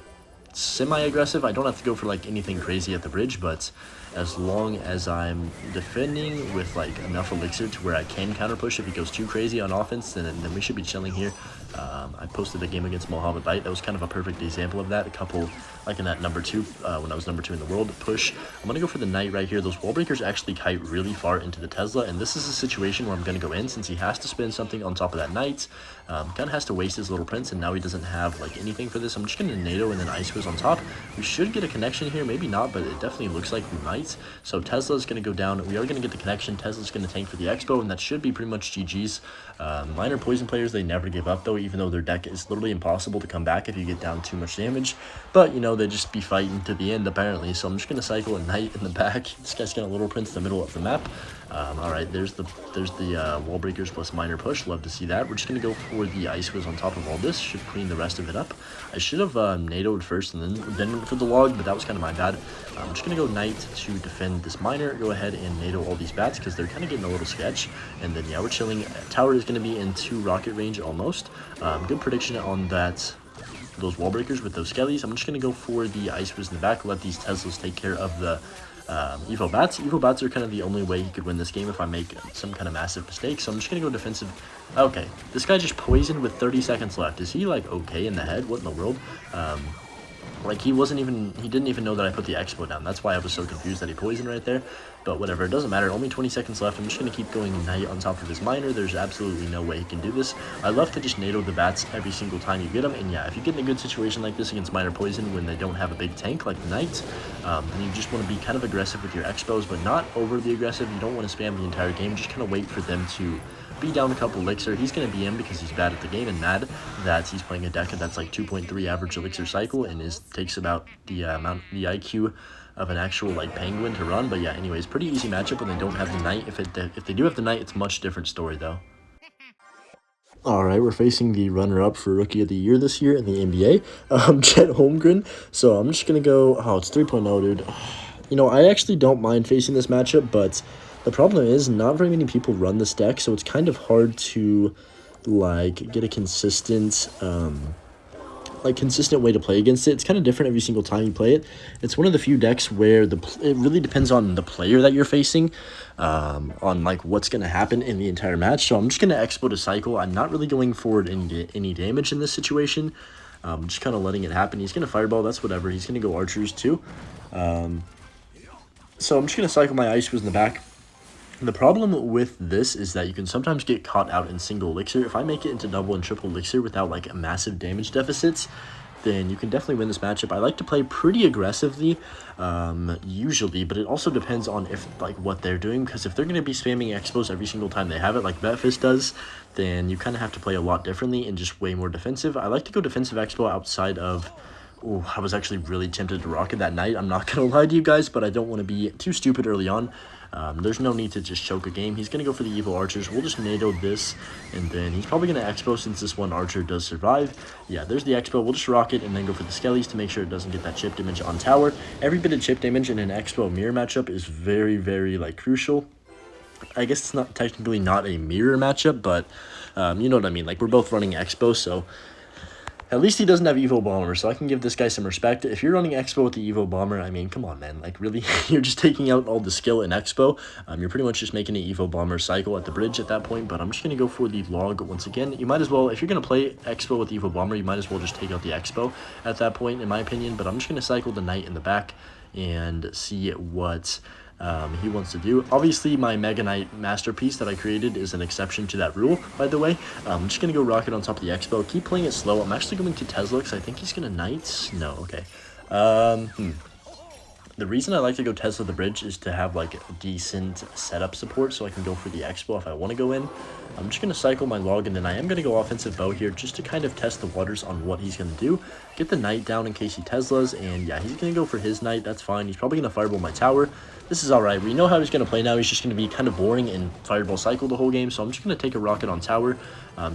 semi-aggressive. I don't have to go for like anything crazy at the bridge, but as long as I'm defending with like enough elixir to where I can counter push. If he goes too crazy on offense, then we should be chilling here. I posted a game against Mohammed Bite. That was kind of a perfect example of that. A couple, like in that number 2, when I was number 2 in the world, push. I'm going to go for the knight right here. Those wall breakers actually kite really far into the Tesla, and this is a situation where I'm going to go in since he has to spend something on top of that knight. Kind of has to waste his little prince, and now he doesn't have like anything for this. I'm just going to NATO and then IceBow on top. We should get a connection here, maybe not, but it definitely looks like we might. So Tesla's going to go down. We are going to get the connection. Tesla's going to tank for the IceBow, and that should be pretty much GG's. Minor poison players, they never give up though, even though their deck is literally impossible to come back if you get down too much damage. But you know, they just be fighting to the end apparently. So I'm just going to cycle a knight in the back. This guy's got a little prince in the middle of the map. Alright, there's the wall breakers plus minor push. Love to see that. We're just going to go for the IceBow on top of all this. Should clean the rest of it up. I should have NATO'd first and then went for the log, but that was kind of my bad. I'm just going to go knight to defend this miner. Go ahead and NATO all these bats because they're kind of getting a little sketch. And then yeah, we're chilling. Tower is going to be in 2 rocket range almost. Good prediction on that. Those wall breakers with those skellies. I'm just going to go for the IceBows in the back. Let these Teslas take care of the Evo bats. Evo bats are kind of the only way he could win this game if I make some kind of massive mistake. So I'm just going to go defensive. Okay, this guy just poisoned with 30 seconds left. Is he like okay in the head? What in the world? Like he didn't even know that I put the IceBow down. That's why I was so confused that he poisoned right there. But whatever, it doesn't matter. Only 20 seconds left. I'm just going to keep going knight on top of his miner. There's absolutely no way he can do this. I love to just NATO the bats every single time you get them. And yeah, if you get in a good situation like this against minor poison when they don't have a big tank like the knight, and you just want to be kind of aggressive with your IceBows, but not overly aggressive. You don't want to spam the entire game. Just kind of wait for them to be down a couple elixir. He's going to be in because he's bad at the game and mad that he's playing a deck that's like 2.3 average elixir cycle and takes about the IQ of an actual like penguin to run. But yeah, anyways, pretty easy matchup when they don't have the knight. If they do have the knight, it's a much different story though. Alright, we're facing the runner-up for Rookie of the Year this year in the NBA, Chet Holmgren. So I'm just going to go, oh, it's 3.0, dude. You know, I actually don't mind facing this matchup, but the problem is not very many people run this deck, so it's kind of hard to, like, get a consistent way to play against it. It's kind of different every single time you play it. It's one of the few decks where it really depends on the player that you're facing, on like what's going to happen in the entire match. So I'm just going to IceBow to cycle. I'm not really going forward any damage in this situation. Just kind of letting it happen. He's going to fireball. That's whatever. He's going to go archers too. So I'm just going to cycle my IceBows in the back. The problem with this is that you can sometimes get caught out in single elixir. If I make it into double and triple elixir without like massive damage deficits, then you can definitely win this matchup. I like to play pretty aggressively, usually, but it also depends on what they're doing, because if they're going to be spamming IceBows every single time they have it, like Betfist does, then you kind of have to play a lot differently and just way more defensive. I like to go defensive IceBow outside of... Ooh, I was actually really tempted to rocket that knight. I'm not going to lie to you guys, but I don't want to be too stupid early on. There's no need to just choke a game. He's going to go for the evil archers. We'll just NATO this, and then he's probably going to IceBow since this one archer does survive. Yeah, there's the IceBow. We'll just rocket and then go for the skellies to make sure it doesn't get that chip damage on tower. Every bit of chip damage in an IceBow mirror matchup is very, very, like, crucial. I guess it's not technically not a mirror matchup, but you know what I mean. Like, we're both running IceBow, so... At least he doesn't have Evo Bomber, so I can give this guy some respect. If you're running IceBow with the Evo Bomber, I mean, come on, man. Like, really? You're just taking out all the skill in IceBow. You're pretty much just making an Evo Bomber cycle at the bridge at that point, but I'm just going to go for the log once again. You might as well, if you're going to play IceBow with Evo Bomber, you might as well just take out the IceBow at that point, in my opinion. But I'm just going to cycle the knight in the back and see what... he wants to do. Obviously, my Mega Knight masterpiece that I created is an exception to that rule, by the way. I'm just going to go rocket on top of the IceBow. Keep playing it slow. I'm actually going to Tesla because I think he's going to Knight. No, okay. The reason I like to go Tesla the bridge is to have like a decent setup support so I can go for the IceBow if I want to go in. I'm just going to cycle my log, and then I am going to go offensive bow here just to kind of test the waters on what he's going to do. Get the knight down in case he Teslas, and yeah, he's going to go for his knight. That's fine. He's probably going to fireball my tower. This is alright. We know how he's going to play now. He's just going to be kind of boring and fireball cycle the whole game, so I'm just going to take a rocket on tower.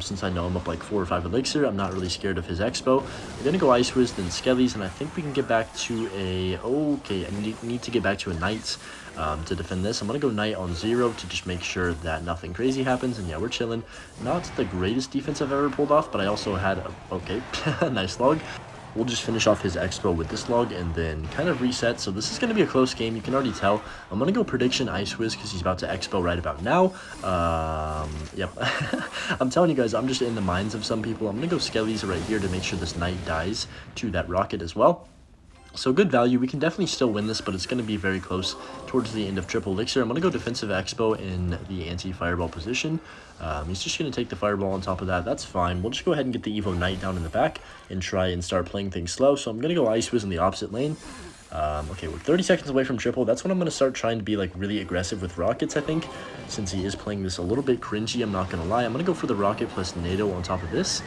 Since I know I'm up like 4 or 5 elixir, I'm not really scared of his IceBow. I'm going to go Ice Wiz, then Skellies, and I think we can get back to a... Okay, I need to get back to a knight to defend this. I'm going to go knight on 0 to just make sure that nothing crazy happens, and yeah, we're chilling. Not the greatest defense I've ever pulled off, but I also had... Okay, nice log. we'll just finish off his expo with this log and then kind of reset. So this is going to be a close game. You can already tell. I'm going to go prediction Ice Wiz because he's about to expo right about now. Yep. I'm telling you guys, I'm just in the minds of some people. I'm going to go Skellies right here to make sure this knight dies to that rocket as well. So good value. We can definitely still win this, but it's going to be very close towards the end of triple elixir. I'm going to go defensive expo in the anti-fireball position. He's just going to take the fireball on top of that. That's fine. We'll just go ahead and get the Evo Knight down in the back and try and start playing things slow. So I'm going to go Ice Wiz in the opposite lane. Okay, we're 30 seconds away from triple. That's when I'm going to start trying to be like really aggressive with rockets, I think, since he is playing this a little bit cringy. I'm not going to lie. I'm going to go for the rocket plus NATO on top of this.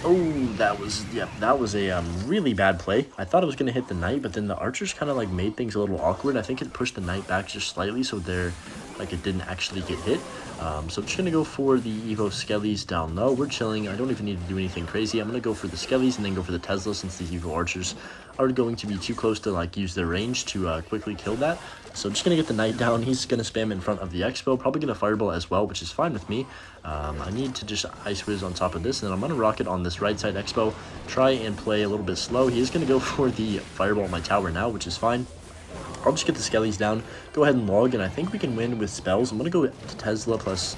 Oh, that was a really bad play. I thought it was going to hit the knight, but then the archers kind of like made things a little awkward. I think it pushed the knight back just slightly, so like it didn't actually get hit. So I'm just going to go for the Evo Skellies down low. We're chilling. I don't even need to do anything crazy. I'm going to go for the Skellies and then go for the Tesla since these Evo archers are going to be too close to like use their range to quickly kill that. So I'm just going to get the knight down. He's going to spam in front of the expo. Probably going to fireball as well, which is fine with me. I need to just Ice Wiz on top of this, and then I'm going to rocket on this right side expo. Try and play a little bit slow. He is going to go for the fireball on my tower now, which is fine. I'll just get the Skellies down, go ahead and log, and I think we can win with spells. I'm going to go to Tesla plus...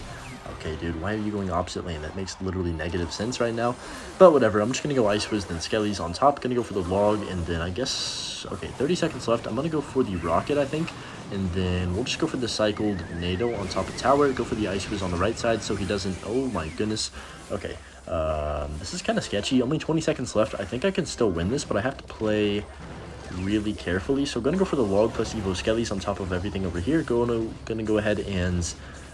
Okay, dude, why are you going opposite lane? That makes literally negative sense right now. But whatever, I'm just going to go Ice Wiz, then Skellies on top. Going to go for the log, and then I guess... Okay, 30 seconds left. I'm going to go for the rocket, I think. And then we'll just go for the cycled NATO on top of tower. Go for the Ice Wiz on the right side so he doesn't... Oh my goodness. Okay, this is kind of sketchy. Only 20 seconds left. I think I can still win this, but I have to play really carefully. So going to go for the log plus Evo Skellies on top of everything over here. Going to go ahead and...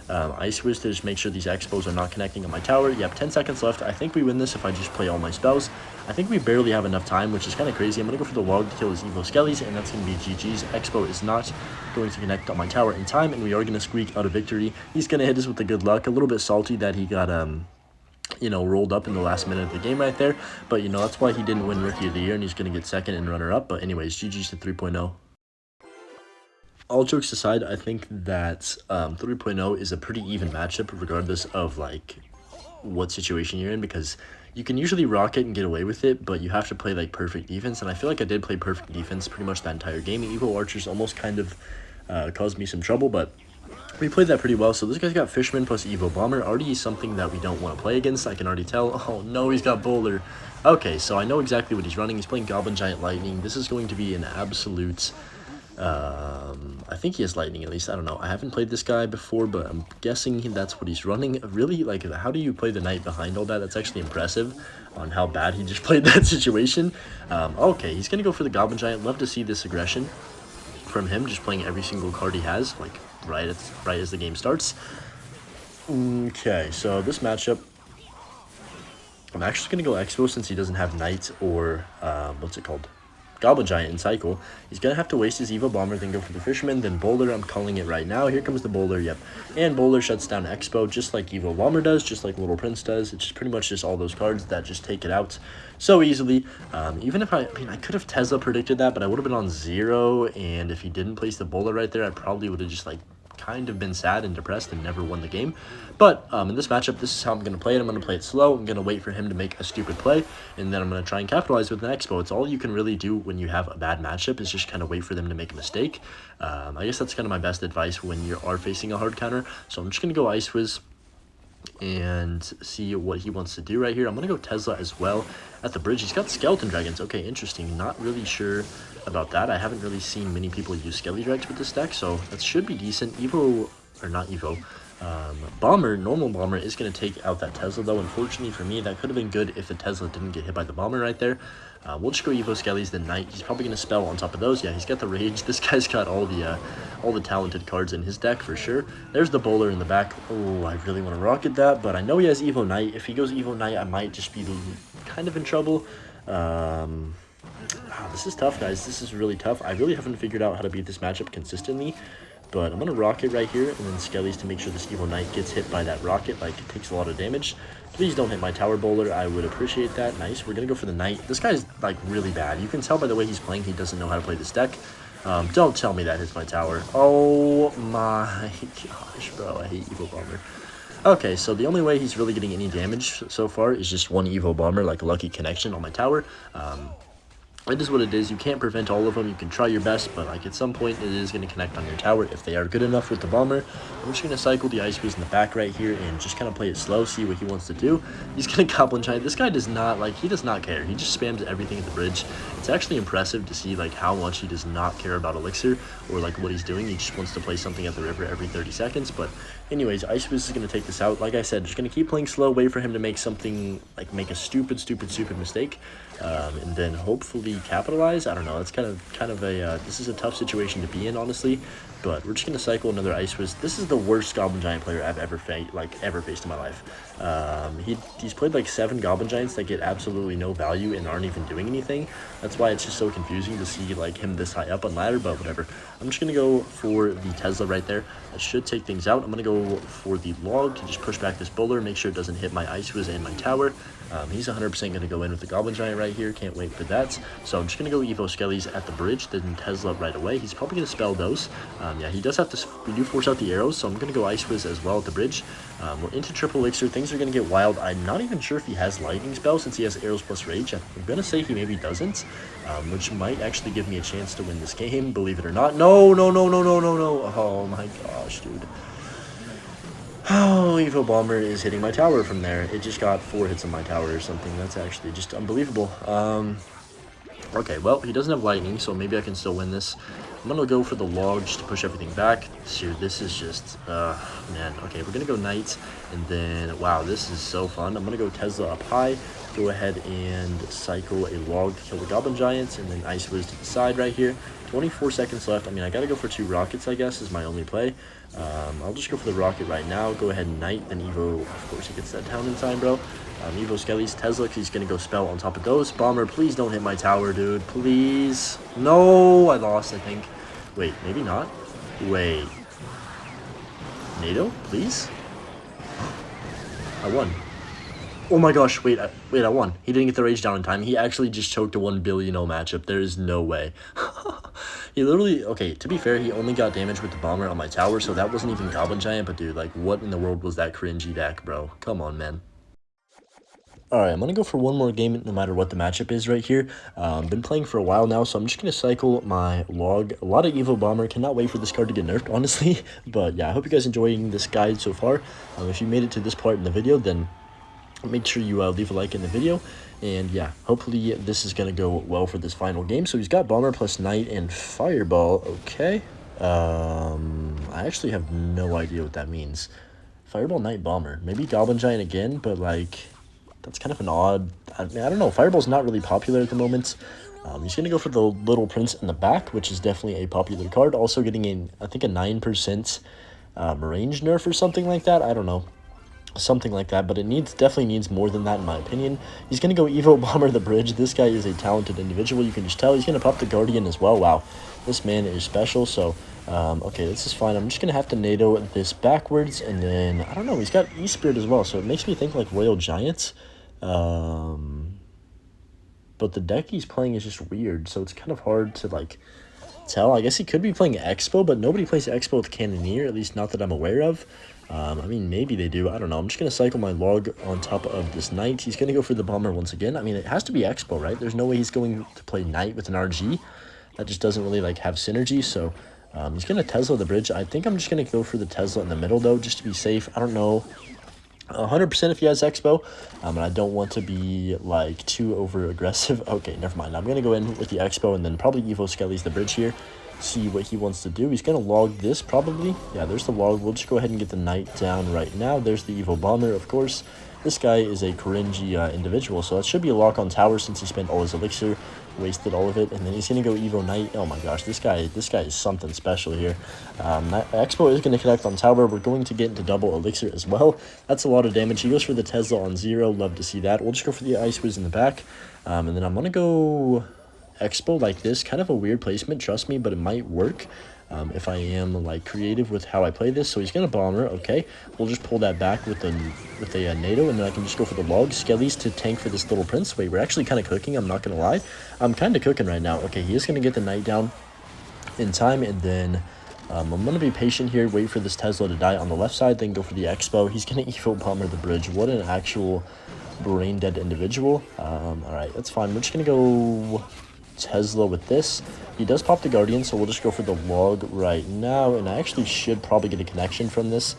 Ice Wiz to just make sure these expos are not connecting on my tower. Yep, 10 seconds left. I think we win this if I just play all my spells. I think we barely have enough time, which is kind of crazy. I'm going to go for the log to kill his Evo Skellies, and that's going to be GG's. Expo is not going to connect on my tower in time, and we are going to squeak out a victory. He's going to hit us with the good luck. A little bit salty that he got, you know, rolled up in the last minute of the game right there. But, you know, that's why he didn't win Rookie of the Year, and he's going to get second and runner-up. But anyways, GG's to 3.0. All jokes aside, I think that 3.0 is a pretty even matchup regardless of like what situation you're in, because you can usually rocket and get away with it, but you have to play like perfect defense, and I feel like I did play perfect defense pretty much that entire game. Evo Archers almost kind of caused me some trouble, but we played that pretty well. So this guy's got Fisherman plus Evo Bomber, already something that we don't want to play against. I can already tell. Oh no, he's got Bowler. Okay, so I know exactly what he's running. He's playing Goblin Giant Lightning. This is going to be an absolute... I think he has lightning, at least. I don't know. I haven't played this guy before, but I'm guessing that's what he's running. Really, like, how do you play the knight behind all that? That's actually impressive on how bad he just played that situation. Okay, he's gonna go for the Goblin Giant. Love to see this aggression from him, just playing every single card he has, like, right as the game starts. Okay, so this matchup, I'm actually gonna go Expo since he doesn't have knight or, what's it called? Goblin Giant in cycle. He's gonna have to waste his Evo Bomber, then go for the Fisherman, then Bowler. I'm calling it right now. Here comes the Bowler, yep. And Bowler shuts down Expo just like Evo Bomber does, just like Little Prince does. It's pretty much just all those cards that just take it out so easily. Even if I could have Tesla predicted that, but I would have been on 0, and if he didn't place the Bowler right there, I probably would have just like kind of been sad and depressed and never won the game. But in this matchup, this is how I'm going to play it. I'm going to play it slow. I'm going to wait for him to make a stupid play, and then I'm going to try and capitalize with an expo. It's all you can really do when you have a bad matchup, is just kind of wait for them to make a mistake. I guess that's kind of my best advice when you are facing a hard counter. So I'm just going to go Ice Wiz and see what he wants to do right here. I'm going to go Tesla as well at the bridge. He's got Skeleton Dragons. Okay, interesting. Not really sure about that. I haven't really seen many people use Skelly Drags with this deck, so that should be decent. Evo, or not Evo, Bomber, normal Bomber is going to take out that Tesla, though. Unfortunately for me, that could have been good if the Tesla didn't get hit by the Bomber right there. We'll just go Evo Skellies, then Knight. He's probably going to spell on top of those. Yeah, he's got the Rage. This guy's got all the talented cards in his deck for sure. There's the Bowler in the back. Oh, I really want to rocket that, but I know he has Evo Knight. If he goes Evo Knight, I might just be kind of in trouble. This is tough, guys. This is really tough. I really haven't figured out how to beat this matchup consistently, but I'm going to rocket right here, and then Skellies to make sure this Evo Knight gets hit by that rocket. Like, it takes a lot of damage. Please don't hit my Tower Bowler. I would appreciate that. Nice. We're going to go for the Knight. This guy's, like, really bad. You can tell by the way he's playing he doesn't know how to play this deck. Don't tell me that hits my tower. Oh my gosh, bro. I hate Evo Bomber. Okay, so the only way he's really getting any damage so far is just one Evo Bomber, like a lucky connection on my tower. it is what it is. You can't prevent all of them. You can try your best, but like at some point it is going to connect on your tower if they are good enough with the bomber. I'm just going to cycle the IceBow in the back right here and just kind of play it slow, see what he wants to do. He's going to Goblin Giant. This guy does not, like, he does not care. He just spams everything at the bridge. It's actually impressive to see like how much he does not care about Elixir or like what he's doing. He just wants to play something at the river every 30 seconds. But anyways, IceBow is going to take this out. Like I said, just going to keep playing slow, wait for him to make something, like make a stupid mistake. And then hopefully capitalize. I don't know. It's kind of a this is a tough situation to be in, honestly. But we're just gonna cycle another IceBow. This is the worst Goblin Giant player I've ever faced in my life. He's played like 7 Goblin Giants that get absolutely no value and aren't even doing anything. That's why it's just so confusing to see like him this high up on ladder. But whatever. I'm just gonna go for the Tesla right there. That should take things out. I'm gonna go for the log to just push back this bowler, make sure it doesn't hit my IceBow and my tower. He's 100% going to go in with the Goblin Giant right here. Can't wait for that. So I'm just going to go Evo Skellies at the bridge, then Tesla right away. He's probably going to spell those. Yeah, he does have to. We do force out the arrows, so I'm going to go IceBow as well at the bridge. We're into triple Elixir. Things are going to get wild. I'm not even sure if he has lightning spell since he has arrows plus rage. I'm going to say he maybe doesn't, which might actually give me a chance to win this game, believe it or not. No. Oh my gosh, dude. Oh, Evo Bomber is hitting my tower from there. It just got 4 hits on my tower or something. That's actually just unbelievable. Okay, well, he doesn't have lightning, so maybe I can still win this. I'm going to go for the log just to push everything back. Dude, this is just, man. Okay, we're going to go knight, and then, wow, this is so fun. I'm going to go Tesla up high, go ahead and cycle a log to kill the Goblin Giants, and then IceBow to the side right here. 24 seconds left. I mean, I got to go for 2 rockets, I guess, is my only play. I'll just go for the rocket right now. Go ahead and knight, then Evo, of course, he gets that down in time, bro. Evo Skellies, Tesla, he's going to go spell on top of those. Bomber, please don't hit my tower, dude. Please. No, I lost, I think. Wait, maybe not. Wait. NATO, please? I won. Oh my gosh, wait, I won. He didn't get the rage down in time. He actually just choked a 1 billion matchup. There is no way. He literally, okay, to be fair, he only got damage with the bomber on my tower, so that wasn't even Goblin Giant, but dude, like, what in the world was that cringy deck, bro? Come on, man. Alright, I'm going to go for one more game no matter what the matchup is right here. Been playing for a while now, so I'm just going to cycle my log. A lot of Evo Bomber. Cannot wait for this card to get nerfed, honestly. But yeah, I hope you guys enjoying this guide so far. If you made it to this part in the video, then make sure you leave a like in the video. And yeah, hopefully this is going to go well for this final game. So he's got Bomber plus Knight and Fireball. Okay. I actually have no idea what that means. Fireball, Knight, Bomber. Maybe Goblin Giant again, but like, that's kind of an odd. I mean, I don't know. Fireball's not really popular at the moment. He's going to go for the Little Prince in the back, which is definitely a popular card. Also getting in, I think, a 9% range nerf or something like that. I don't know. Something like that, but it definitely needs more than that in my opinion. He's going to go Evo Bomber the bridge. This guy is a talented individual. You can just tell. He's going to pop the Guardian as well. Wow, this man is special. So, okay, this is fine. I'm just going to have to NATO this backwards, and then, I don't know, he's got E-Spirit as well, so it makes me think like Royal Giants. But the deck he's playing is just weird, so it's kind of hard to like tell. I guess he could be playing Expo, but nobody plays Expo with Cannoneer, at least not that I'm aware of. I mean, maybe they do. I don't know. I'm just going to cycle my log on top of this Knight. He's going to go for the Bomber once again. I mean, it has to be Expo, right? There's no way he's going to play Knight with an RG. That just doesn't really, like, have synergy. So, he's going to Tesla the bridge. I think I'm just going to go for the Tesla in the middle, though, just to be safe. I don't know 100% if he has Expo. And I don't want to be, like, too over-aggressive. Okay, never mind. I'm going to go in with the Expo and then probably Evo Skellies the bridge here. See what he wants to do. He's going to log this probably. Yeah, there's the log. We'll just go ahead and get the Knight down right now. There's the Evo Bomber, of course. This guy is a cringy individual, so that should be a lock on tower since he spent all his Elixir, wasted all of it, and then he's going to go Evo Knight. Oh my gosh, this guy is something special here. Expo is going to connect on tower. We're going to get into double Elixir as well. That's a lot of damage. He goes for the Tesla on 0. Love to see that. We'll just go for the IceBow in the back, and then I'm going to go Expo like this. Kind of a weird placement, trust me, but it might work if I am like creative with how I play this. So he's gonna Bomber. Okay, we'll just pull that back with a NATO, and then I can just go for the log Skellies to tank for this Little Prince. Wait, we're actually kind of cooking. I'm not gonna lie, I'm kind of cooking right now. Okay, he is gonna get the Knight down in time, and then I'm gonna be patient here, wait for this Tesla to die on the left side, then go for the Expo. He's gonna Evo Bomber the bridge. What an actual brain dead individual. All right, that's fine. We're just gonna go Tesla with this. He does pop the Guardian, so we'll just go for the log right now, and I actually should probably get a connection from this,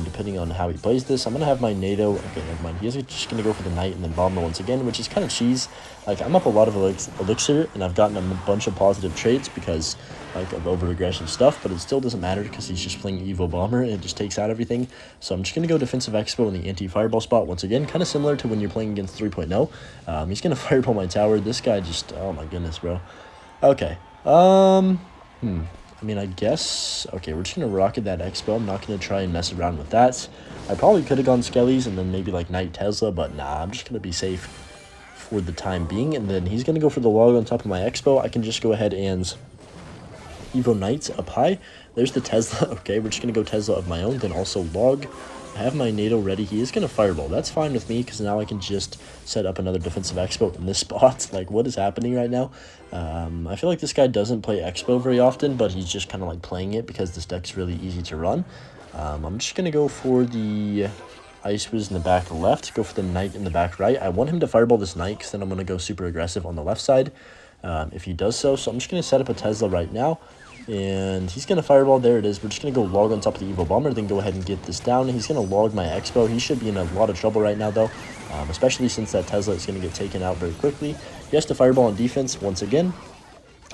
depending on how he plays this. I'm going to have my NATO. Okay, never mind. He's just going to go for the Knight and then Bomber once again, which is kind of cheese. Like, I'm up a lot of Elixir, and I've gotten a bunch of positive traits because, like, of over-aggressive stuff, but it still doesn't matter because he's just playing Evo Bomber, and it just takes out everything. So I'm just going to go Defensive Expo in the anti-fireball spot once again, kind of similar to when you're playing against 3.0. He's going to fireball my tower. This guy just, oh my goodness, bro. Okay. I mean, I guess, okay, we're just going to rocket that Expo. I'm not going to try and mess around with that. I probably could have gone Skellies and then maybe, like, Knight Tesla, but nah, I'm just going to be safe for the time being. And then he's going to go for the log on top of my Expo. I can just go ahead and Evo Knight up high. There's the Tesla. Okay, we're just going to go Tesla of my own, then also log. I have my NATO ready. He is going to fireball. That's fine with me because now I can just set up another defensive Expo in this spot. Like, what is happening right now? I feel like this guy doesn't play Expo very often, but he's just kind of like playing it because this deck's really easy to run. I'm just going to go for the Ice Wiz in the back left, go for the Knight in the back right. I want him to fireball this Knight because then I'm going to go super aggressive on the left side if he does so. So I'm just going to set up a Tesla right now. And he's going to fireball. There it is. We're just going to go log on top of the Evo Bomber, then go ahead and get this down. He's going to log my Expo. He should be in a lot of trouble right now, though, especially since that Tesla is going to get taken out very quickly. He has to fireball on defense once again.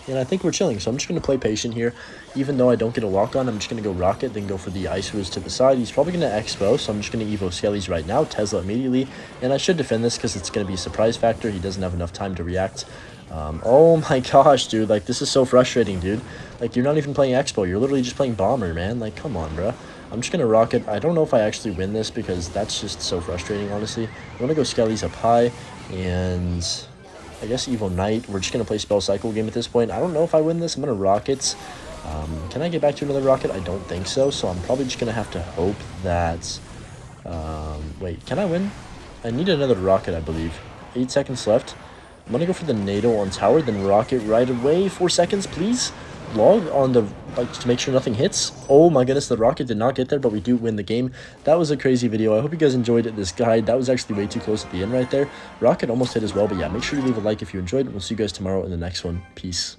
And I think we're chilling, so I'm just going to play patient here. Even though I don't get a lock on, I'm just going to go Rocket, then go for the Ice Wiz to the side. He's probably going to Expo, so I'm just going to Evo Skellies right now, Tesla immediately. And I should defend this because it's going to be a surprise factor. He doesn't have enough time to react. Oh my gosh, dude, like, this is so frustrating, dude. Like, you're not even playing Expo, you're literally just playing Bomber, man. Like, come on, bro. I'm just gonna Rocket. I don't know if I actually win this because that's just so frustrating, honestly. I'm gonna go Skellies up high, and I guess Evo Knight. We're just gonna play Spell Cycle game at this point. I don't know if I win this. I'm gonna Rockets. Can I get back to another Rocket? I don't think so, so I'm probably just gonna have to hope that... wait, can I win? I need another Rocket, I believe. 8 seconds left. I'm going to go for the NATO on tower, then rocket right away. 4 seconds, please. Log on the, like, to make sure nothing hits. Oh my goodness, the rocket did not get there, but we do win the game. That was a crazy video. I hope you guys enjoyed this guide. That was actually way too close at the end right there. Rocket almost hit as well, but yeah, make sure you leave a like if you enjoyed, and we'll see you guys tomorrow in the next one. Peace.